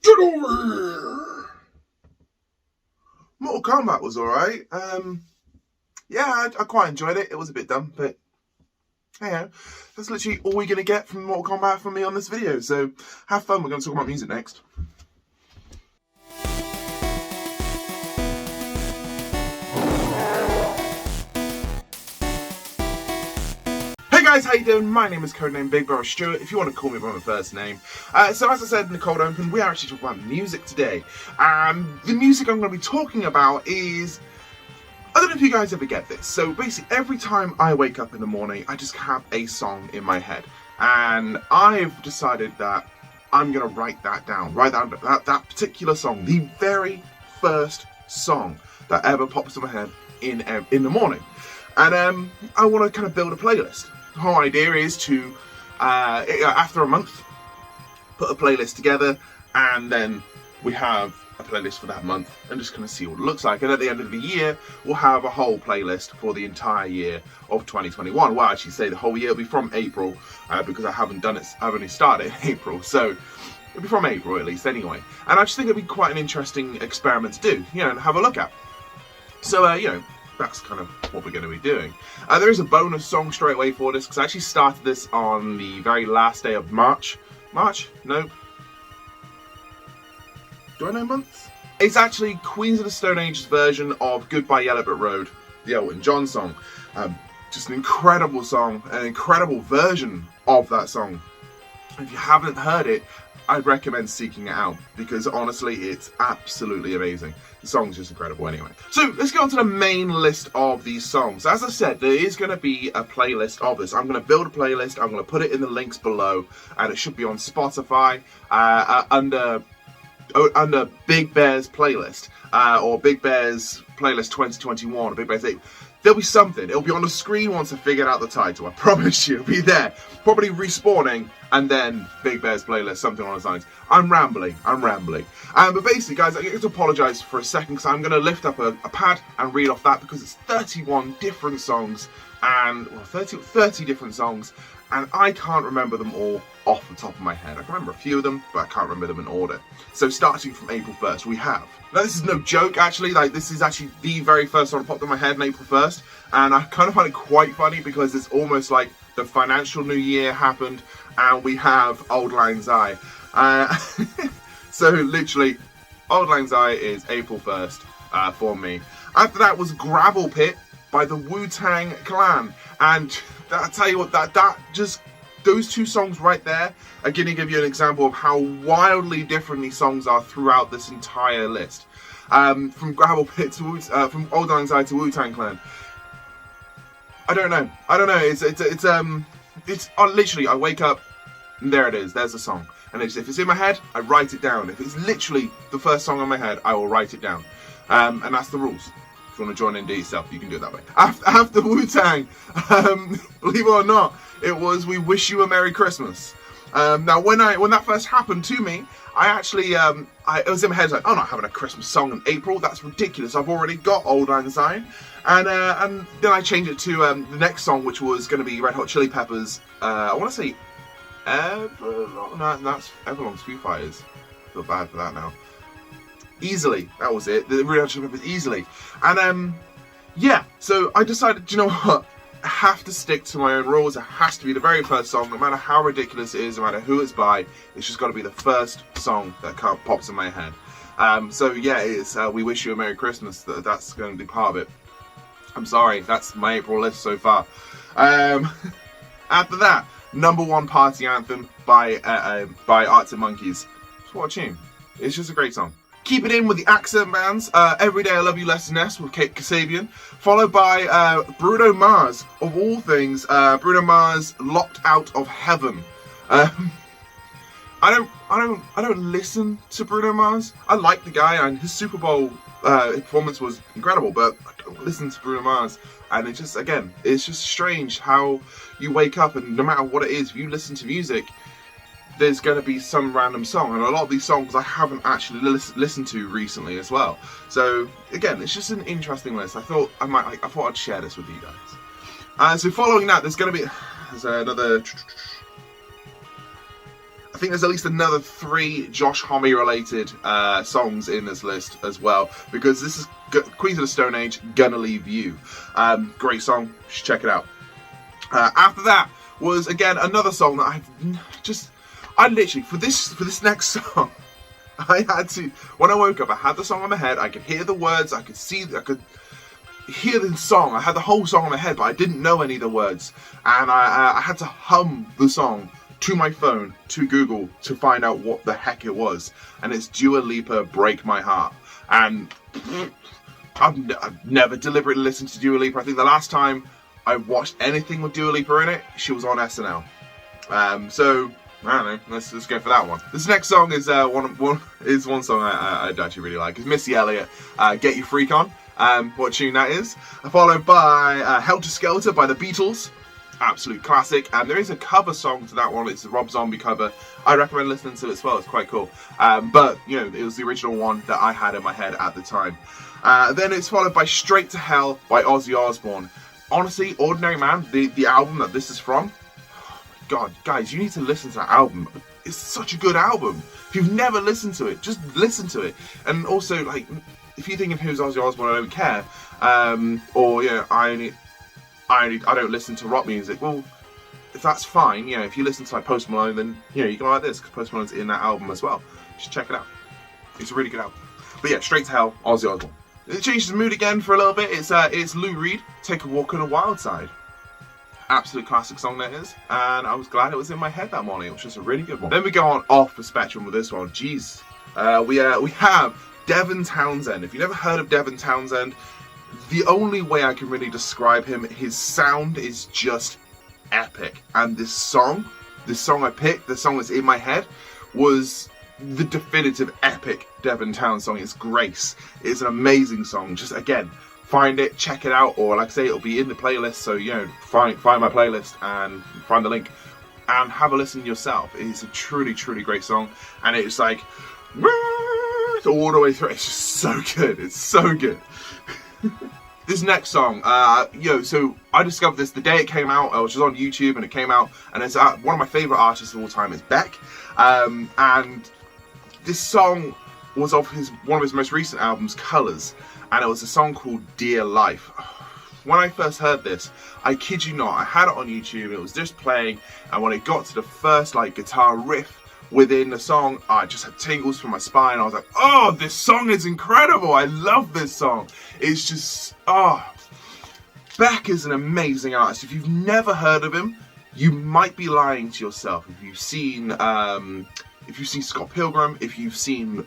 Get over here! Mortal Kombat was alright. Yeah, I quite enjoyed it. It was a bit dumb, but hey, that's literally all we're going to get from Mortal Kombat from me on this video. So have fun. We're going to talk about music next. Hey guys, how you doing? My name is codename BIGBEAR Stuart, if you want to call me by my first name. So as I said in the cold open, we are actually talking about music today. The music I'm going to be talking about is... I don't know if you guys ever get this. So basically, every time I wake up in the morning, I just have a song in my head. And I've decided that I'm going to write that down. Write down that particular song, the very first song that ever pops in my head in the morning. And I want to kind of build a playlist. The whole idea is to, after a month, put a playlist together, and then we have a playlist for that month and just kind of see what it looks like. And at the end of the year, we'll have a whole playlist for the entire year of 2021. Well, I actually say the whole year will be from April, because I haven't done it, I've only started in April. So it'll be from April at least anyway. And I just think it'd be quite an interesting experiment to do, you know, and have a look at. So, you know, that's kind of what we're going to be doing. There is a bonus song straight away for this, because I actually started this on the very last day of March. March? Nope. Do I know months? It's actually Queens of the Stone Age's version of Goodbye Yellow Brick Road, the Elton John song. Just an incredible song, an incredible version of that song. If you haven't heard it, I'd recommend seeking it out, because honestly, it's absolutely amazing. The song's just incredible anyway. So let's get on to the main list of these songs. As I said, there is going to be a playlist of this. I'm going to build a playlist, I'm going to put it in the links below, and it should be on Spotify under Big Bear's playlist, or Big Bear's playlist 2021, or Big Bear's 8. There'll be something. It'll be on the screen once I figure out the title. I promise you, it'll be there. Probably respawning, and then Big Bear's playlist, something on the signs. I'm rambling. But basically, guys, I get to apologise for a second, because I'm going to lift up a pad and read off that, because it's 31 different songs, and, well, 30 different songs, and I can't remember them all off the top of my head. I can remember a few of them, but I can't remember them in order. So starting from April 1st, we have... Now this is no joke, actually. Like, this is actually the very first song that popped in my head on April 1st. And I kind of find it quite funny, because it's almost like the financial new year happened, and we have Auld Lang Syne. So literally, Auld Lang Syne is April 1st for me. After that was Gravel Pit by the Wu-Tang Clan. And I tell you what, that just... Those two songs right there are going to give you an example of how wildly different these songs are throughout this entire list. From Gravel Pit to from Auld Lang Syne to Wu-Tang Clan. I don't know. It's literally, I wake up and there it is. There's the song. And if it's in my head, I write it down. If it's literally the first song in my head, I will write it down. And that's the rules. If you want to join in, do it yourself, you can do it that way. After Wu-Tang, believe it or not, it was We Wish You a Merry Christmas. Now, when that first happened to me, I actually, it was in my head, like, I'm not having a Christmas song in April, that's ridiculous, I've already got Auld Lang Syne. And then I changed it to the next song, which was going to be Red Hot Chili Peppers, I want to say Everlong, no, that's Everlong's Foo Fighters. I feel bad for that now. Easily, that was it, the Red Hot Chili Peppers, Easily. And yeah, so I decided, do you know what? I have to stick to my own rules. It has to be the very first song, no matter how ridiculous it is, no matter who it's by. It's just got to be the first song that pops in my head. So yeah, it's We Wish You a Merry Christmas. That's going to be part of it. I'm sorry, that's my April list so far. After that, #1 party anthem by Arctic Monkeys. Just what a tune. It's just a great song. Keep it in with the accent bands. Every Day I Love You Less and Less with Kasabian, followed by Bruno Mars, of all things. Bruno Mars, Locked Out of Heaven. I don't listen to Bruno Mars. I like the guy, and his Super Bowl performance was incredible, but I don't listen to Bruno Mars. And it's just, again, it's just strange how you wake up and no matter what it is, if you listen to music, there's going to be some random song, and a lot of these songs I haven't actually listened to recently as well. So again, it's just an interesting list. I thought I'd share this with you guys. So following that, there's another. I think there's at least another 3 Josh Homme related songs in this list as well, because this is Queens of the Stone Age, Gonna Leave You. Great song, you should check it out. After that was, again, another song that I literally, for this next song, I had to, when I woke up, I had the song in my head, I could hear the words, I could hear the song, I had the whole song in my head, but I didn't know any of the words, and I had to hum the song to my phone, to Google, to find out what the heck it was, and it's Dua Lipa, Break My Heart. And I've never deliberately listened to Dua Lipa. I think the last time I watched anything with Dua Lipa in it, she was on SNL. So I don't know, let's go for that one. This next song is one song I actually really like. It's Missy Elliott, Get Your Freak On. What tune that is. Followed by Helter Skelter by the Beatles. Absolute classic. And there is a cover song to that one. It's a Rob Zombie cover. I recommend listening to it as well. It's quite cool. But, you know, it was the original one that I had in my head at the time. Then it's followed by Straight to Hell by Ozzy Osbourne. Honestly, Ordinary Man, the album that this is from, oh my God, guys, you need to listen to that album. It's such a good album. If you've never listened to it, just listen to it. And also, like, if you think of who's Ozzy Osbourne, I don't care, or, you know, I don't listen to rock music. Well, if that's fine, you know, if you listen to like Post Malone, then, you know, you can like this, because Post Malone's in that album as well. Just check it out. It's a really good album. But yeah, Straight to Hell, Ozzy Osbourne. It changes the mood again for a little bit. It's Lou Reed, Take a Walk on the Wild Side. Absolute classic song that is, and I was glad it was in my head that morning. It was just a really good one. Then we go on off the spectrum with this one. Jeez. We have Devon Townsend. If you've never heard of Devon Townsend, the only way I can really describe him, his sound is just epic. And this song I picked, the song that's in my head, was the definitive epic Devon Townsend song. It's Grace. It's an amazing song. Just, again, find it, check it out, or like I say, it'll be in the playlist, so, you know, find my playlist and find the link and have a listen yourself. It's a truly, truly great song, and it's like all the way through. It's just so good. It's so good. This next song, so I discovered this the day it came out. I was just on YouTube and it came out, and it's one of my favourite artists of all time is Beck, and this song was off one of his most recent albums, Colours, and it was a song called Dear Life. When I first heard this, I kid you not, I had it on YouTube, it was just playing, and when it got to the first like guitar riff within the song, I just had tingles from my spine. I was like, oh, this song is incredible. I love this song. It's just, Beck is an amazing artist. If you've never heard of him, you might be lying to yourself. If you've seen Scott Pilgrim, if you've seen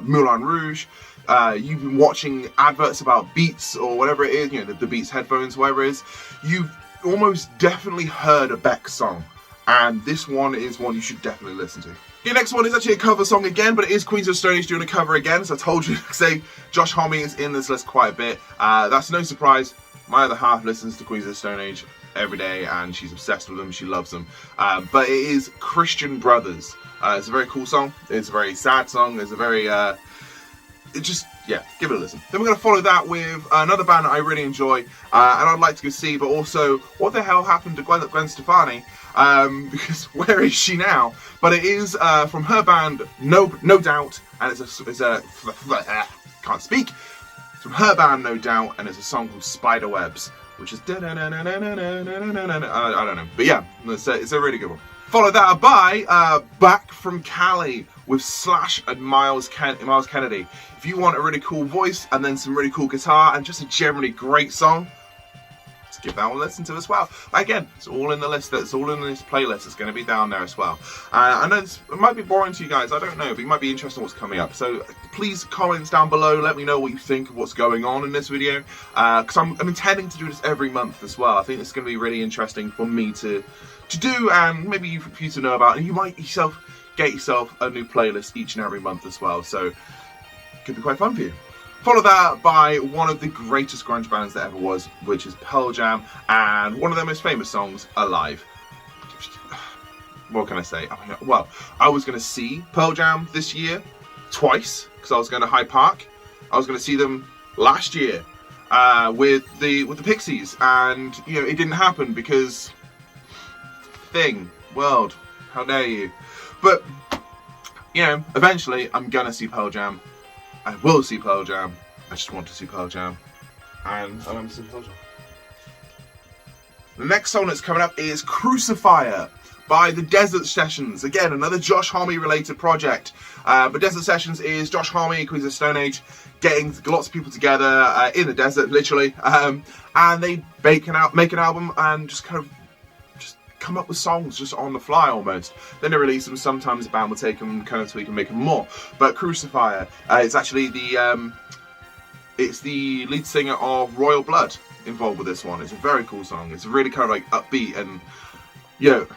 Moulin Rouge, you've been watching adverts about Beats or whatever it is, you know, the Beats headphones, whatever it is, you've almost definitely heard a Beck song. And this one is one you should definitely listen to. The next one is actually a cover song again, but it is Queens of the Stone Age doing a cover again. So I told you, say, Josh Homme is in this list quite a bit. That's no surprise. My other half listens to Queens of the Stone Age every day, and she's obsessed with them. She loves them. But it is Christian Brothers. It's a very cool song. It's a very sad song. It's a very, give it a listen. Then we're going to follow that with another band that I really enjoy, and I'd like to go see, but also, what the hell happened to Gwen Stefani? Because where is she now? But it is from her band, No Doubt, and it's a can't speak. It's from her band, No Doubt, and it's a song called Spiderwebs, which is I don't know, but yeah, it's a really good one. Follow that up by Back from Cali with Slash and Miles Kennedy. If you want a really cool voice and then some really cool guitar and just a generally great song, let's give that one a listen to as well. Again, it's all in the list. It's all in this playlist. It's going to be down there as well. I know it might be boring to you guys. I don't know, but it might be interesting what's coming up. So please comments down below. Let me know what you think of what's going on in this video. Because I'm intending to do this every month as well. I think it's going to be really interesting for me to do, and maybe for you to know about. And you might get yourself a new playlist each and every month as well. So it could be quite fun for you. Follow that by one of the greatest grunge bands that ever was, which is Pearl Jam, and one of their most famous songs, Alive. What can I say? Well, I was going to see Pearl Jam this year twice, because I was going to Hyde Park. I was going to see them last year with the Pixies, and you know, it didn't happen because world, how dare you? But, you know, eventually I'm gonna see Pearl Jam. I will see Pearl Jam. I just want to see Pearl Jam. And I want to see Pearl Jam. The next song that's coming up is Crucifier by the Desert Sessions. Again, another Josh Homme related project. But Desert Sessions is Josh Homme, Queens of the Stone Age, getting lots of people together in the desert, literally. And they make an album and just kind of come up with songs just on the fly almost. Then they release them. Sometimes the band will take them, kind of tweak and make them more. But Crucifier, it's actually the lead singer of Royal Blood involved with this one. It's a very cool song. It's really kind of like upbeat and, you know,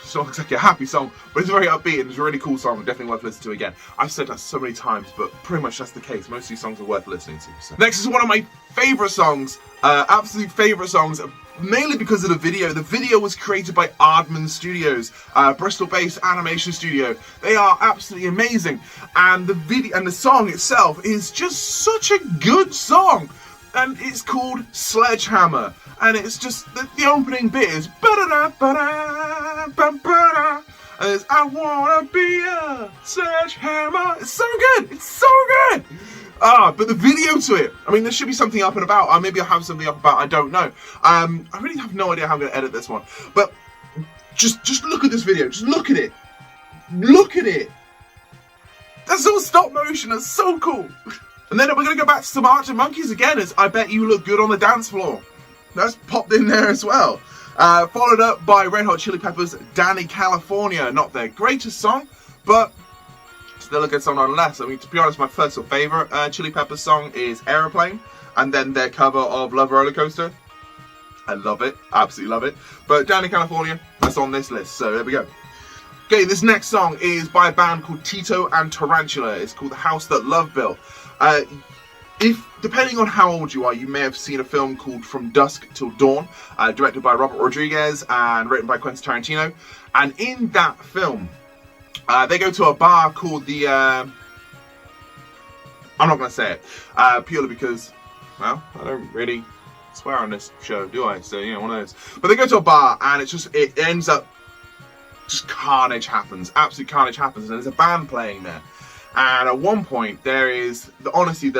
it's not exactly a happy song, but it's very upbeat and it's a really cool song. Definitely worth listening to again. I've said that so many times, but pretty much that's the case. Most of these songs are worth listening to. So. Next is one of my favourite songs, absolute favourite songs, mainly because of the video. The video was created by Aardman Studios, Bristol-based animation studio. They are absolutely amazing, and the video and the song itself is just such a good song. And it's called Sledgehammer, and it's just the opening bit is ba-da-da-ba-da-ba-ba-da, and it's I wanna be a sledgehammer. It's so good. It's so good. But the video to it, I mean, there should be something up and about. Maybe I'll have something up about. I don't know. I really have no idea how I'm going to edit this one. But just look at this video. Just look at it. Look at it. That's all stop motion. That's so cool. And then we're going to go back to some Arctic Monkeys again, as I Bet You Look Good on the Dance Floor. That's popped in there as well. Followed up by Red Hot Chili Peppers' Danny California. Not their greatest song, but still a good song nonetheless. I mean, to be honest, my first or favourite Chili Peppers song is Aeroplane, and then their cover of Love Roller Coaster. I love it. Absolutely love it. But Danny California, that's on this list, so there we go. Okay, this next song is by a band called Tito and Tarantula. It's called The House That Love Built. Depending on how old you are, you may have seen a film called From Dusk Till Dawn, directed by Robert Rodriguez and written by Quentin Tarantino. And in that film, they go to a bar called the... I'm not going to say it, purely because, well, I don't really swear on this show, do I? So, you know, one of those. But they go to a bar, and it ends up, just carnage happens. Absolute carnage happens, and there's a band playing there. And at one point, there is, honestly,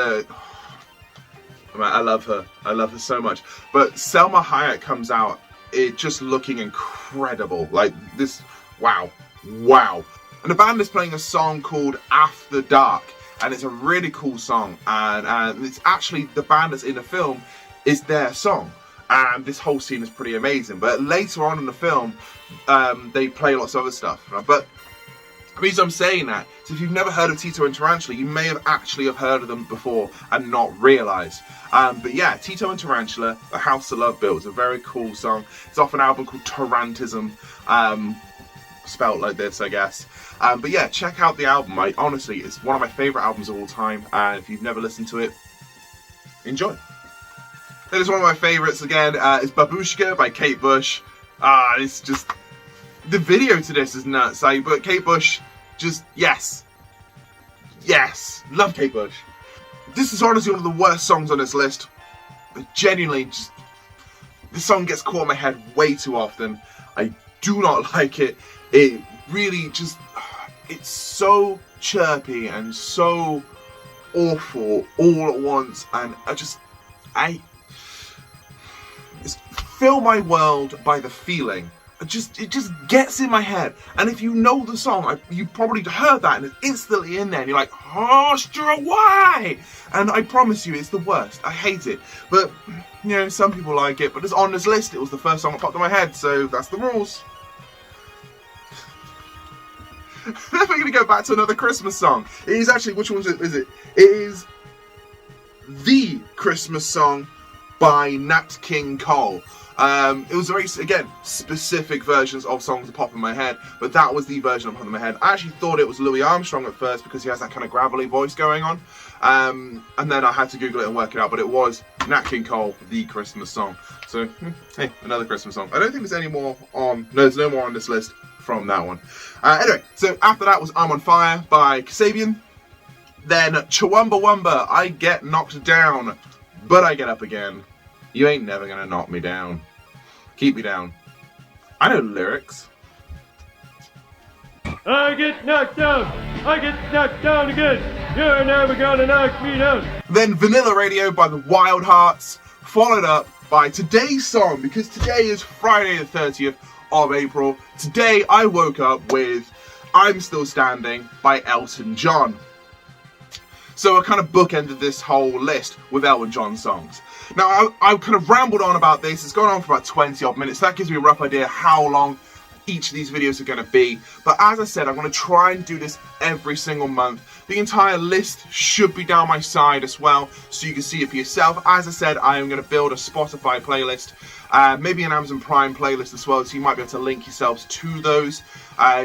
I love her. I love her so much. But Selma Hayek comes out, just looking incredible. Like this, wow. And the band is playing a song called After Dark. And it's a really cool song. And it's actually, the band that's in the film is their song. And this whole scene is pretty amazing. But later on in the film, they play lots of other stuff. But the reason I'm saying that is if you've never heard of Tito and Tarantula, you may have actually heard of them before and not realised. But yeah, Tito and Tarantula, The House That Love Built, is a very cool song. It's off an album called Tarantism, spelt like this, I guess. But yeah, check out the album. Honestly, it's one of my favourite albums of all time, and if you've never listened to it, enjoy. Then it's one of my favourites again, is Babushka by Kate Bush. It's just... the video to this is nuts, but Kate Bush, just, yes, love Kate Bush. This is honestly one of the worst songs on this list, but genuinely, just, this song gets caught in my head way too often. I do not like it. It really just, it's so chirpy and so awful all at once, and it's Fill My World by The Feeling. It just gets in my head, and if you know the song, you probably heard that and it's instantly in there and you're like, oh, why? And I promise you, it's the worst. I hate it, but you know, some people like it, but it's on this list. It was the first song that popped in my head, so that's the rules. Then we're going to go back to another Christmas song. It is actually, which one is it? It is The Christmas Song by Nat King Cole. It was very, again, specific versions of songs that pop in my head, but that was the version that popped in my head. I actually thought it was Louis Armstrong at first because he has that kind of gravelly voice going on, and then I had to Google it and work it out, but it was Nat King Cole, The Christmas Song. So, hey, another Christmas song. I don't think there's any more on, no, there's no more on this list from that one. Anyway, so after that was I'm on Fire by Kasabian. Then Chumbawamba, I Get Knocked Down, but I Get Up Again. You ain't never gonna knock me down. Keep me down. I know the lyrics. I get knocked down. I get knocked down again. You're never gonna knock me down. Then Vanilla Radio by the Wild Hearts, followed up by today's song, because today is Friday the 30th of April. Today I woke up with I'm Still Standing by Elton John. So I kind of bookended this whole list with Elton John songs. Now I kind of rambled on about this. It's gone on for about 20 odd minutes. That gives me a rough idea how long each of these videos are going to be. But as I said, I'm going to try and do this every single month. The entire list should be down my side as well, so you can see it for yourself. As I said, I am going to build a Spotify playlist, maybe an Amazon Prime playlist as well, so you might be able to link yourselves to those.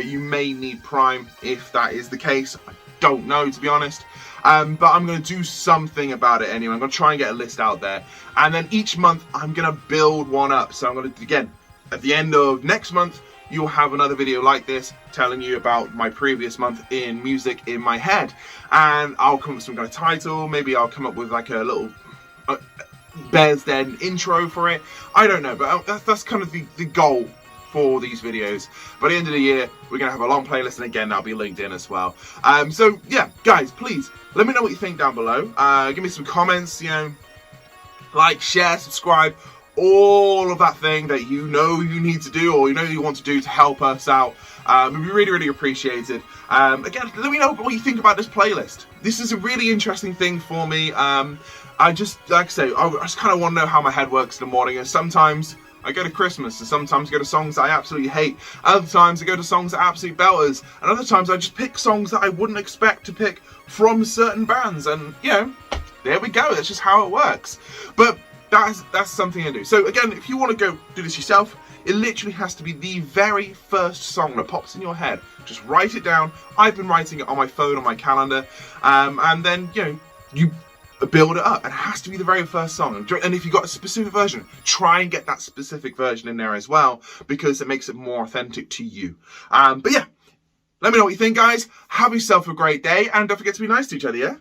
You may need Prime if that is the case. I don't know, to be honest. But I'm going to do something about it anyway. I'm going to try and get a list out there. And then each month, I'm going to build one up. So I'm going to, again, at the end of next month, you'll have another video like this telling you about my previous month in music in my head. And I'll come up with some kind of title. Maybe I'll come up with like a little Bears Den intro for it. I don't know, but that's kind of the goal for these videos. By the end of the year, we're going to have a long playlist, and again, that'll be linked in as well. So yeah, guys, please let me know what you think down below. Give me some comments, you know, like, share, subscribe, all of that thing that you know you need to do, or you know you want to do to help us out. It'd be really, really appreciated. Again, let me know what you think about this playlist. This is a really interesting thing for me. I just, like I say, I just kind of want to know how my head works in the morning, and sometimes I go to Christmas, and sometimes I go to songs that I absolutely hate. Other times I go to songs that are absolute belters, and other times I just pick songs that I wouldn't expect to pick from certain bands, and you know, there we go. That's just how it works. But that's something to do. So again, if you want to go do this yourself, it literally has to be the very first song that pops in your head. Just write it down. I've been writing it on my phone, on my calendar, and then you know, you build it up. It has to be the very first song. And if you've got a specific version, try and get that specific version in there as well, because it makes it more authentic to you. But yeah, let me know what you think, guys. Have yourself a great day, and don't forget to be nice to each other, yeah?